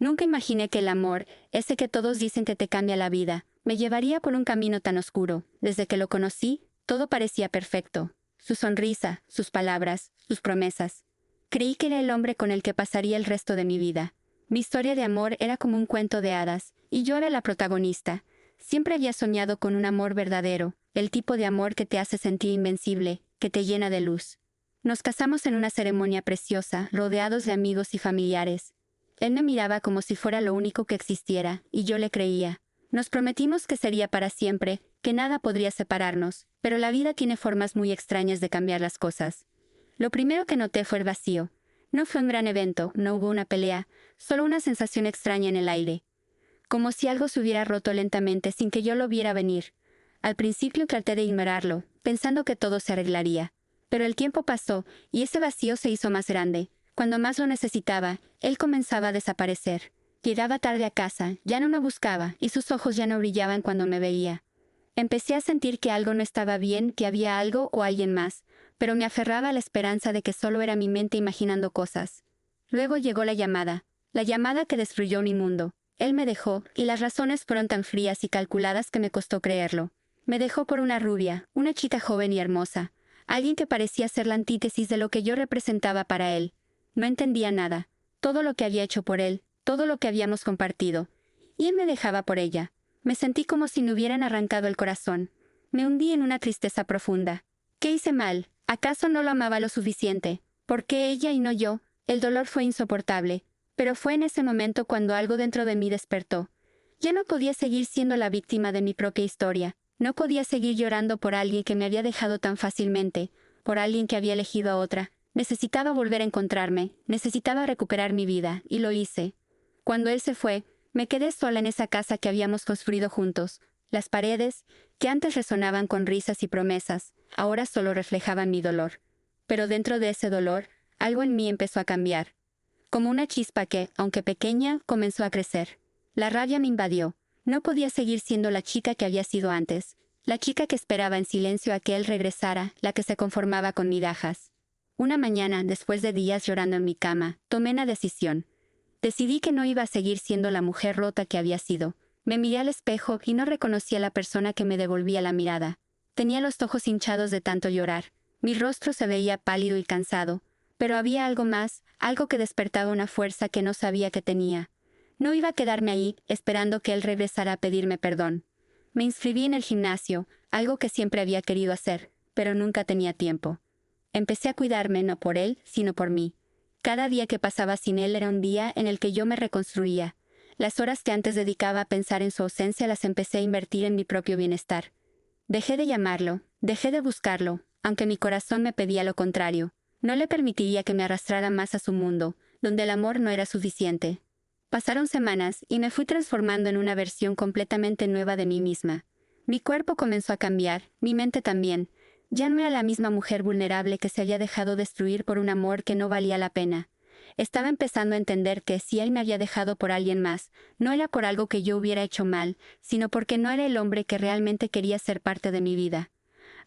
Nunca imaginé que el amor, ese que todos dicen que te cambia la vida, me llevaría por un camino tan oscuro. Desde que lo conocí, todo parecía perfecto. Su sonrisa, sus palabras, sus promesas. Creí que era el hombre con el que pasaría el resto de mi vida. Mi historia de amor era como un cuento de hadas, y yo era la protagonista. Siempre había soñado con un amor verdadero, el tipo de amor que te hace sentir invencible, que te llena de luz. Nos casamos en una ceremonia preciosa, rodeados de amigos y familiares. Él me miraba como si fuera lo único que existiera, y yo le creía. Nos prometimos que sería para siempre, que nada podría separarnos, pero la vida tiene formas muy extrañas de cambiar las cosas. Lo primero que noté fue el vacío. No fue un gran evento, no hubo una pelea, solo una sensación extraña en el aire. Como si algo se hubiera roto lentamente sin que yo lo viera venir. Al principio traté de ignorarlo, pensando que todo se arreglaría. Pero el tiempo pasó, y ese vacío se hizo más grande. Cuando más lo necesitaba, él comenzaba a desaparecer. Llegaba tarde a casa, ya no me buscaba, y sus ojos ya no brillaban cuando me veía. Empecé a sentir que algo no estaba bien, que había algo o alguien más, pero me aferraba a la esperanza de que solo era mi mente imaginando cosas. Luego llegó la llamada que destruyó mi mundo. Él me dejó, y las razones fueron tan frías y calculadas que me costó creerlo. Me dejó por una rubia, una chica joven y hermosa, alguien que parecía ser la antítesis de lo que yo representaba para él. No entendía nada, todo lo que había hecho por él, todo lo que habíamos compartido. Y él me dejaba por ella. Me sentí como si me hubieran arrancado el corazón. Me hundí en una tristeza profunda. ¿Qué hice mal? ¿Acaso no lo amaba lo suficiente? ¿Por qué ella y no yo? El dolor fue insoportable. Pero fue en ese momento cuando algo dentro de mí despertó. Ya no podía seguir siendo la víctima de mi propia historia. No podía seguir llorando por alguien que me había dejado tan fácilmente, por alguien que había elegido a otra. Necesitaba volver a encontrarme, necesitaba recuperar mi vida, y lo hice. Cuando él se fue, me quedé sola en esa casa que habíamos construido juntos. Las paredes, que antes resonaban con risas y promesas, ahora solo reflejaban mi dolor. Pero dentro de ese dolor, algo en mí empezó a cambiar. Como una chispa que, aunque pequeña, comenzó a crecer. La rabia me invadió. No podía seguir siendo la chica que había sido antes, la chica que esperaba en silencio a que él regresara, la que se conformaba con migajas. Una mañana, después de días llorando en mi cama, tomé una decisión. Decidí que no iba a seguir siendo la mujer rota que había sido. Me miré al espejo y no reconocí a la persona que me devolvía la mirada. Tenía los ojos hinchados de tanto llorar. Mi rostro se veía pálido y cansado. Pero había algo más, algo que despertaba una fuerza que no sabía que tenía. No iba a quedarme ahí, esperando que él regresara a pedirme perdón. Me inscribí en el gimnasio, algo que siempre había querido hacer, pero nunca tenía tiempo. Empecé a cuidarme no por él, sino por mí. Cada día que pasaba sin él era un día en el que yo me reconstruía. Las horas que antes dedicaba a pensar en su ausencia las empecé a invertir en mi propio bienestar. Dejé de llamarlo, dejé de buscarlo, aunque mi corazón me pedía lo contrario. No le permitiría que me arrastrara más a su mundo, donde el amor no era suficiente. Pasaron semanas y me fui transformando en una versión completamente nueva de mí misma. Mi cuerpo comenzó a cambiar, mi mente también. Ya no era la misma mujer vulnerable que se había dejado destruir por un amor que no valía la pena. Estaba empezando a entender que si él me había dejado por alguien más, no era por algo que yo hubiera hecho mal, sino porque no era el hombre que realmente quería ser parte de mi vida.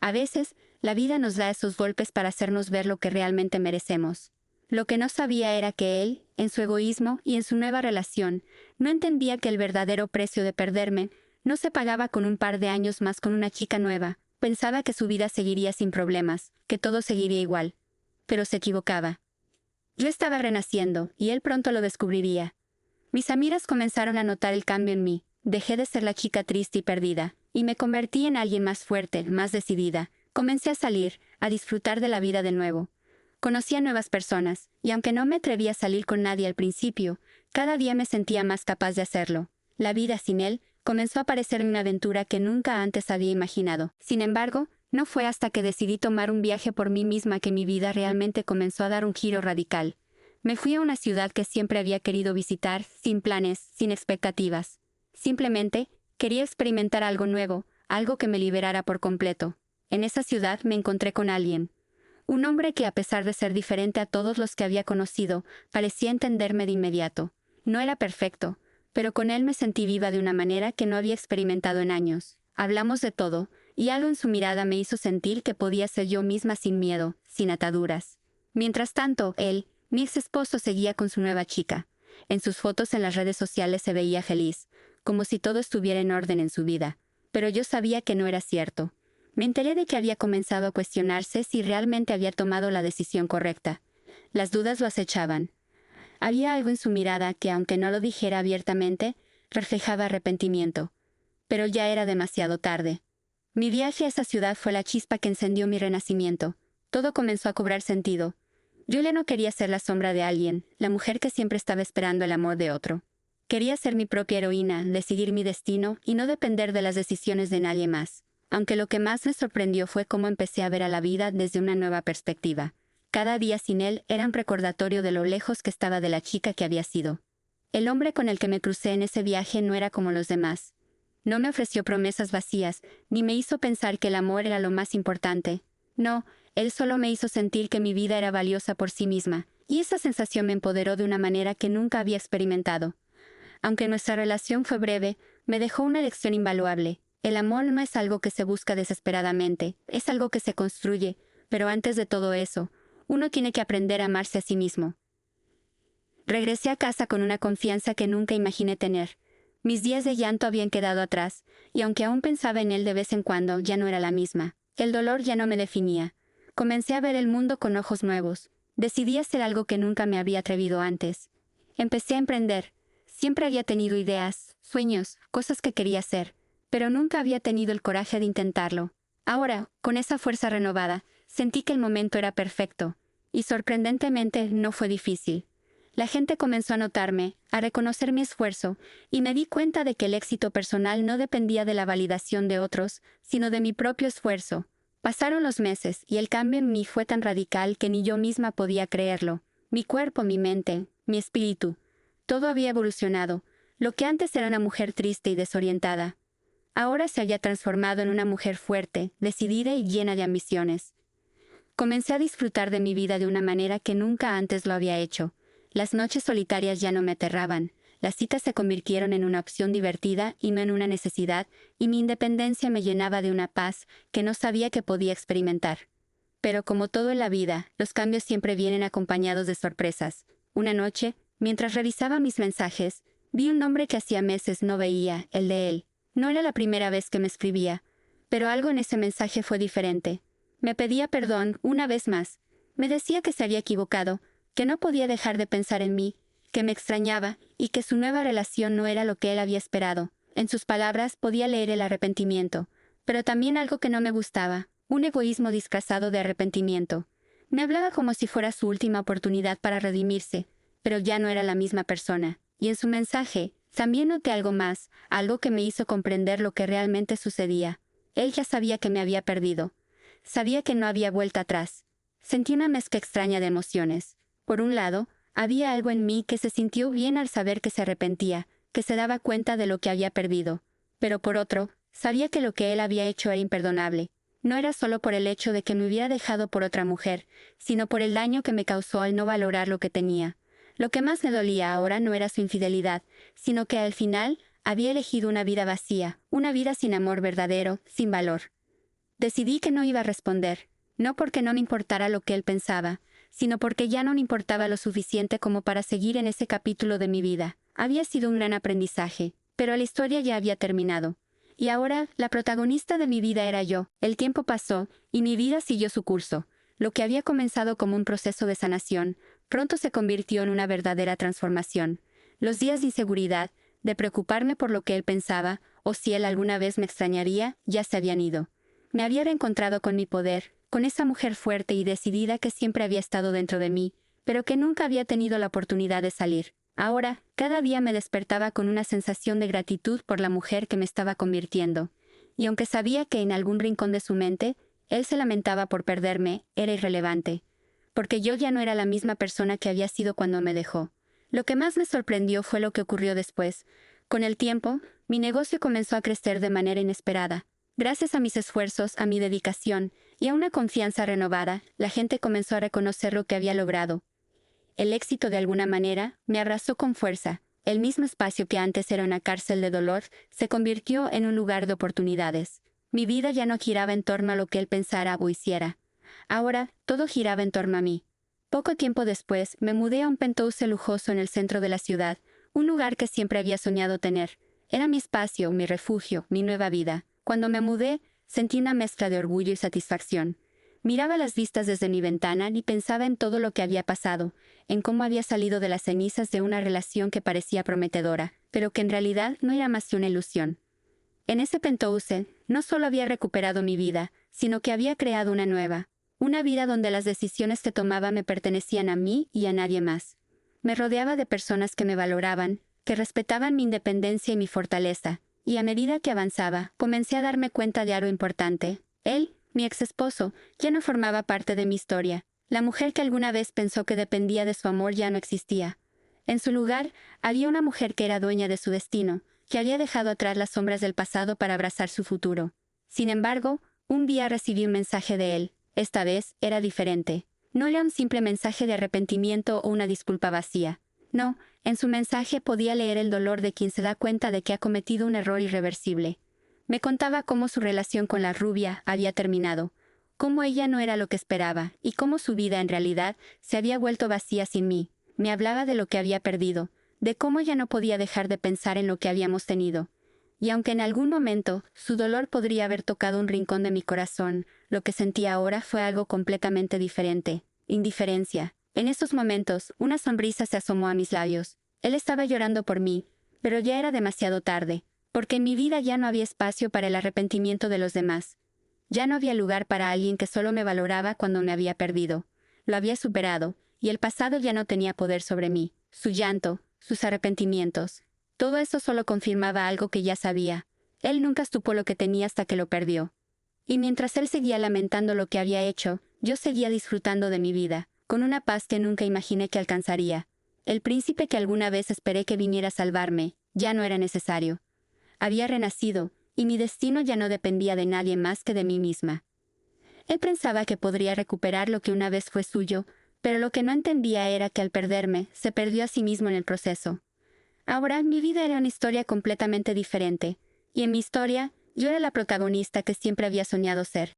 A veces, la vida nos da esos golpes para hacernos ver lo que realmente merecemos. Lo que no sabía era que él, en su egoísmo y en su nueva relación, no entendía que el verdadero precio de perderme no se pagaba con un par de años más con una chica nueva. Pensaba que su vida seguiría sin problemas, que todo seguiría igual. Pero se equivocaba. Yo estaba renaciendo, y él pronto lo descubriría. Mis amigas comenzaron a notar el cambio en mí. Dejé de ser la chica triste y perdida, y me convertí en alguien más fuerte, más decidida. Comencé a salir, a disfrutar de la vida de nuevo. Conocí a nuevas personas, y aunque no me atreví a salir con nadie al principio, cada día me sentía más capaz de hacerlo. La vida sin él comenzó a parecerme una aventura que nunca antes había imaginado. Sin embargo, no fue hasta que decidí tomar un viaje por mí misma que mi vida realmente comenzó a dar un giro radical. Me fui a una ciudad que siempre había querido visitar, sin planes, sin expectativas. Simplemente, quería experimentar algo nuevo, algo que me liberara por completo. En esa ciudad me encontré con alguien. Un hombre que, a pesar de ser diferente a todos los que había conocido, parecía entenderme de inmediato. No era perfecto, pero con él me sentí viva de una manera que no había experimentado en años. Hablamos de todo, y algo en su mirada me hizo sentir que podía ser yo misma sin miedo, sin ataduras. Mientras tanto, él, mi ex esposo, seguía con su nueva chica. En sus fotos en las redes sociales se veía feliz, como si todo estuviera en orden en su vida. Pero yo sabía que no era cierto. Me enteré de que había comenzado a cuestionarse si realmente había tomado la decisión correcta. Las dudas lo acechaban. Había algo en su mirada que, aunque no lo dijera abiertamente, reflejaba arrepentimiento. Pero ya era demasiado tarde. Mi viaje a esa ciudad fue la chispa que encendió mi renacimiento. Todo comenzó a cobrar sentido. Yo ya no quería ser la sombra de alguien, la mujer que siempre estaba esperando el amor de otro. Quería ser mi propia heroína, decidir mi destino y no depender de las decisiones de nadie más. Aunque lo que más me sorprendió fue cómo empecé a ver a la vida desde una nueva perspectiva. Cada día sin él era un recordatorio de lo lejos que estaba de la chica que había sido. El hombre con el que me crucé en ese viaje no era como los demás. No me ofreció promesas vacías, ni me hizo pensar que el amor era lo más importante. No, él solo me hizo sentir que mi vida era valiosa por sí misma, y esa sensación me empoderó de una manera que nunca había experimentado. Aunque nuestra relación fue breve, me dejó una lección invaluable. El amor no es algo que se busca desesperadamente, es algo que se construye, pero antes de todo eso, uno tiene que aprender a amarse a sí mismo. Regresé a casa con una confianza que nunca imaginé tener. Mis días de llanto habían quedado atrás, y aunque aún pensaba en él de vez en cuando, ya no era la misma. El dolor ya no me definía. Comencé a ver el mundo con ojos nuevos. Decidí hacer algo que nunca me había atrevido antes. Empecé a emprender. Siempre había tenido ideas, sueños, cosas que quería hacer, pero nunca había tenido el coraje de intentarlo. Ahora, con esa fuerza renovada, sentí que el momento era perfecto, y sorprendentemente no fue difícil. La gente comenzó a notarme, a reconocer mi esfuerzo, y me di cuenta de que el éxito personal no dependía de la validación de otros, sino de mi propio esfuerzo. Pasaron los meses, y el cambio en mí fue tan radical que ni yo misma podía creerlo. Mi cuerpo, mi mente, mi espíritu. Todo había evolucionado. Lo que antes era una mujer triste y desorientada, ahora se había transformado en una mujer fuerte, decidida y llena de ambiciones. Comencé a disfrutar de mi vida de una manera que nunca antes lo había hecho. Las noches solitarias ya no me aterraban, las citas se convirtieron en una opción divertida y no en una necesidad, y mi independencia me llenaba de una paz que no sabía que podía experimentar. Pero como todo en la vida, los cambios siempre vienen acompañados de sorpresas. Una noche, mientras revisaba mis mensajes, vi un nombre que hacía meses no veía, el de él. No era la primera vez que me escribía, pero algo en ese mensaje fue diferente. Me pedía perdón una vez más. Me decía que se había equivocado, que no podía dejar de pensar en mí, que me extrañaba y que su nueva relación no era lo que él había esperado. En sus palabras podía leer el arrepentimiento, pero también algo que no me gustaba, un egoísmo disfrazado de arrepentimiento. Me hablaba como si fuera su última oportunidad para redimirse, pero ya no era la misma persona. Y en su mensaje, también noté algo más, algo que me hizo comprender lo que realmente sucedía. Él ya sabía que me había perdido. Sabía que no había vuelta atrás. Sentí una mezcla extraña de emociones. Por un lado, había algo en mí que se sintió bien al saber que se arrepentía, que se daba cuenta de lo que había perdido. Pero por otro, sabía que lo que él había hecho era imperdonable. No era solo por el hecho de que me hubiera dejado por otra mujer, sino por el daño que me causó al no valorar lo que tenía. Lo que más me dolía ahora no era su infidelidad, sino que al final había elegido una vida vacía, una vida sin amor verdadero, sin valor. Decidí que no iba a responder, no porque no me importara lo que él pensaba, sino porque ya no me importaba lo suficiente como para seguir en ese capítulo de mi vida. Había sido un gran aprendizaje, pero la historia ya había terminado. Y ahora, la protagonista de mi vida era yo. El tiempo pasó, y mi vida siguió su curso. Lo que había comenzado como un proceso de sanación, pronto se convirtió en una verdadera transformación. Los días de inseguridad, de preocuparme por lo que él pensaba, o si él alguna vez me extrañaría, ya se habían ido. Me había reencontrado con mi poder, con esa mujer fuerte y decidida que siempre había estado dentro de mí, pero que nunca había tenido la oportunidad de salir. Ahora, cada día me despertaba con una sensación de gratitud por la mujer que me estaba convirtiendo. Y aunque sabía que en algún rincón de su mente, él se lamentaba por perderme, era irrelevante. Porque yo ya no era la misma persona que había sido cuando me dejó. Lo que más me sorprendió fue lo que ocurrió después. Con el tiempo, mi negocio comenzó a crecer de manera inesperada. Gracias a mis esfuerzos, a mi dedicación y a una confianza renovada, la gente comenzó a reconocer lo que había logrado. El éxito, de alguna manera, me abrazó con fuerza. El mismo espacio que antes era una cárcel de dolor se convirtió en un lugar de oportunidades. Mi vida ya no giraba en torno a lo que él pensara o hiciera. Ahora, todo giraba en torno a mí. Poco tiempo después, me mudé a un penthouse lujoso en el centro de la ciudad, un lugar que siempre había soñado tener. Era mi espacio, mi refugio, mi nueva vida. Cuando me mudé, sentí una mezcla de orgullo y satisfacción. Miraba las vistas desde mi ventana y pensaba en todo lo que había pasado, en cómo había salido de las cenizas de una relación que parecía prometedora, pero que en realidad no era más que una ilusión. En ese penthouse, no solo había recuperado mi vida, sino que había creado una nueva. Una vida donde las decisiones que tomaba me pertenecían a mí y a nadie más. Me rodeaba de personas que me valoraban, que respetaban mi independencia y mi fortaleza, y a medida que avanzaba, comencé a darme cuenta de algo importante. Él, mi ex esposo, ya no formaba parte de mi historia. La mujer que alguna vez pensó que dependía de su amor ya no existía. En su lugar, había una mujer que era dueña de su destino, que había dejado atrás las sombras del pasado para abrazar su futuro. Sin embargo, un día recibí un mensaje de él. Esta vez era diferente. No era un simple mensaje de arrepentimiento o una disculpa vacía. No, en su mensaje podía leer el dolor de quien se da cuenta de que ha cometido un error irreversible. Me contaba cómo su relación con la rubia había terminado, cómo ella no era lo que esperaba y cómo su vida en realidad se había vuelto vacía sin mí. Me hablaba de lo que había perdido, de cómo ya no podía dejar de pensar en lo que habíamos tenido. Y aunque en algún momento su dolor podría haber tocado un rincón de mi corazón, lo que sentía ahora fue algo completamente diferente: indiferencia. En esos momentos, una sonrisa se asomó a mis labios. Él estaba llorando por mí, pero ya era demasiado tarde, porque en mi vida ya no había espacio para el arrepentimiento de los demás. Ya no había lugar para alguien que solo me valoraba cuando me había perdido. Lo había superado, y el pasado ya no tenía poder sobre mí. Su llanto, sus arrepentimientos. Todo eso solo confirmaba algo que ya sabía. Él nunca supo lo que tenía hasta que lo perdió. Y mientras él seguía lamentando lo que había hecho, yo seguía disfrutando de mi vida, con una paz que nunca imaginé que alcanzaría. El príncipe que alguna vez esperé que viniera a salvarme, ya no era necesario. Había renacido, y mi destino ya no dependía de nadie más que de mí misma. Él pensaba que podría recuperar lo que una vez fue suyo, pero lo que no entendía era que al perderme, se perdió a sí mismo en el proceso. Ahora mi vida era una historia completamente diferente, y en mi historia, yo era la protagonista que siempre había soñado ser.